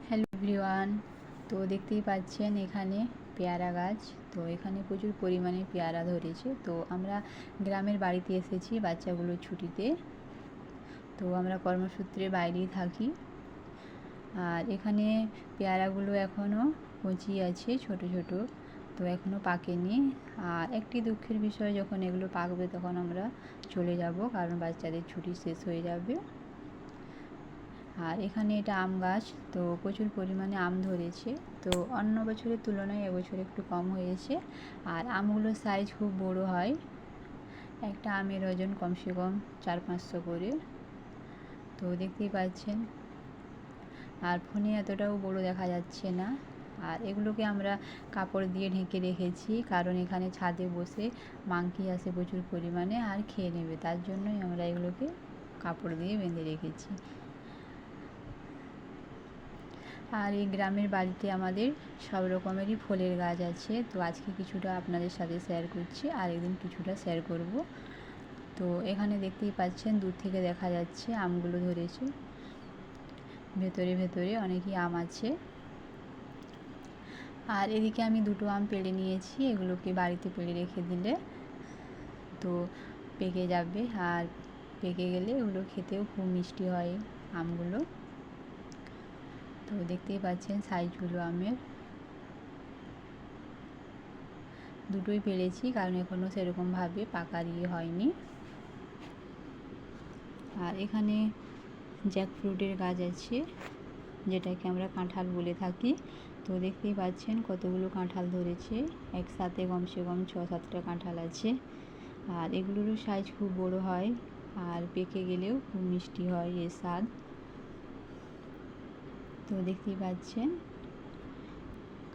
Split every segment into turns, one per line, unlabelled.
Hello everyone. তো দেখতেই পাচ্ছেন এখানে পেয়ারা গাছ। তো এখানে প্রচুর পরিমাণে পেয়ারা ধরেছে। তো আমরা গ্রামের বাড়িতে এসেছি বাচ্চাগুলোর ছুটিতে। তো আমরা কর্মসূত্রে বাইরেই থাকি। আর এখানে পেয়ারাগুলো এখনও কচি আছে, ছোট ছোট। তো এখনও পাকেনি। আর একটি দুঃখের বিষয়, যখন এগুলো পাকবে তখন আমরা চলে যাব, কারণ বাচ্চাদের ছুটি শেষ হয়ে যাবে। আর এখানে এটা আম গাছ। তো প্রচুর পরিমাণে আম ধরেছে। তো অন্য বছরের তুলনায় এবছর একটু কম হয়েছে। আর আমগুলোর সাইজ খুব বড় হয়। একটা আমের ওজন কমসে কম 400-500 করে। তো দেখতেই পাচ্ছেন। আর ফোনে এতটাও বড় দেখা যাচ্ছে না। আর এগুলোকে আমরা কাপড় দিয়ে ঢেকে রেখেছি, কারণ এখানে ছাদে বসে মাংকি আসে প্রচুর পরিমাণে আর খেয়ে নেবে। তার জন্যই আমরা এগুলোকে কাপড় দিয়ে বেঁধে রেখেছি। আর এই গ্রামের বাড়িতে আমাদের সব রকমেরই ফলের গাছ আছে। তো আজকে কিছুটা আপনাদের সাথে শেয়ার করছি, আর একদিন কিছুটা শেয়ার করব। তো এখানে দেখতেই পাচ্ছেন, দূর থেকে দেখা যাচ্ছে আমগুলো ধরেছে। ভেতরে ভেতরে অনেকই আম আছে। আর এদিকে আমি দুটো আম পেড়ে নিয়েছি। এগুলোকে বাড়িতে পেড়ে রেখে দিলে তো পেকে যাবে। আর পেকে গেলে এগুলো খেতেও খুব মিষ্টি হয় আমগুলো। তো দেখতেই পাচ্ছেন সাইজগুলো আমের। দুটোই পেরেছি, কারণ এখনও সেরকমভাবে পাকার হয়নি। আর এখানে জ্যাকফ্রুটের গাছ আছে, যেটাকে আমরা কাঁঠাল বলে থাকি। তো দেখতেই পাচ্ছেন কতগুলো কাঁঠাল ধরেছে। একসাথে কমসে কম 6-7টা কাঁঠাল আছে। আর এগুলোরও সাইজ খুব বড় হয়, আর পেকে গেলেও খুব মিষ্টি হয় এর স্বাদ। তো দেখতেই পাচ্ছেন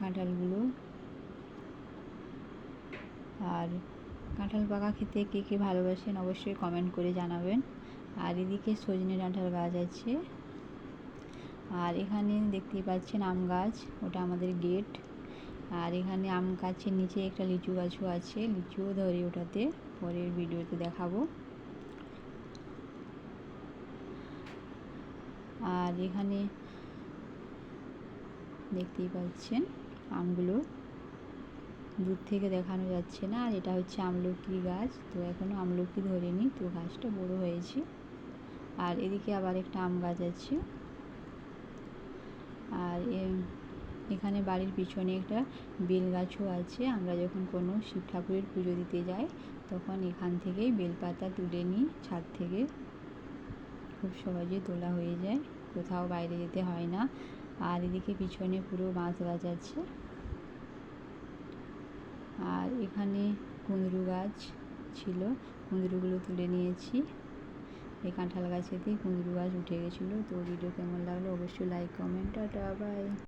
কাঁঠালগুলো। আর কাঁঠাল পাকা খেতে কে কে ভালোবাসেন অবশ্যই কমেন্ট করে জানাবেন। আর এদিকে সজনে ডাঁটার গাছ আছে। আর এখানে দেখতেই পাচ্ছেন আম গাছ, ওটা আমাদের গেট। আর এখানে আম গাছের নিচে একটা লিচু গাছও আছে, লিচুও ধরে ওটাতে, পরের ভিডিওতে দেখাবো। আর এখানে দেখতেই পাচ্ছেন আমগুলো দূর থেকে দেখানো যাচ্ছে না। আর এটা হচ্ছে আমলকি গাছ। তো এখনও আমলকি ধরেনি, তো গাছটা বড় হয়েছে। আর এদিকে আবার একটা আম গাছ আছে। আর এখানে বাড়ির পিছনে একটা বেল গাছও আছে। আমরা যখন কোনো শিব ঠাকুরের পুজো দিতে যাই, তখন এখান থেকেই বেলপাতা তুলে নিই ছাদ থেকে। খুব সহজে তোলা হয়ে যায়, কোথাও বাইরে যেতে হয় না। আর এদিকে পিছনে পুরো বাঁশ গাছ আছে। আর এখানে কুঁদরু গাছ ছিল, কুঁদরুগুলো তুলে নিয়েছি। এই কাঁঠাল গাছেতেই কুঁদরু গাছ উঠে গেছিলো। তো ভিডিও কেমন লাগলো অবশ্যই লাইক, কমেন্ট, টাটা, বাই।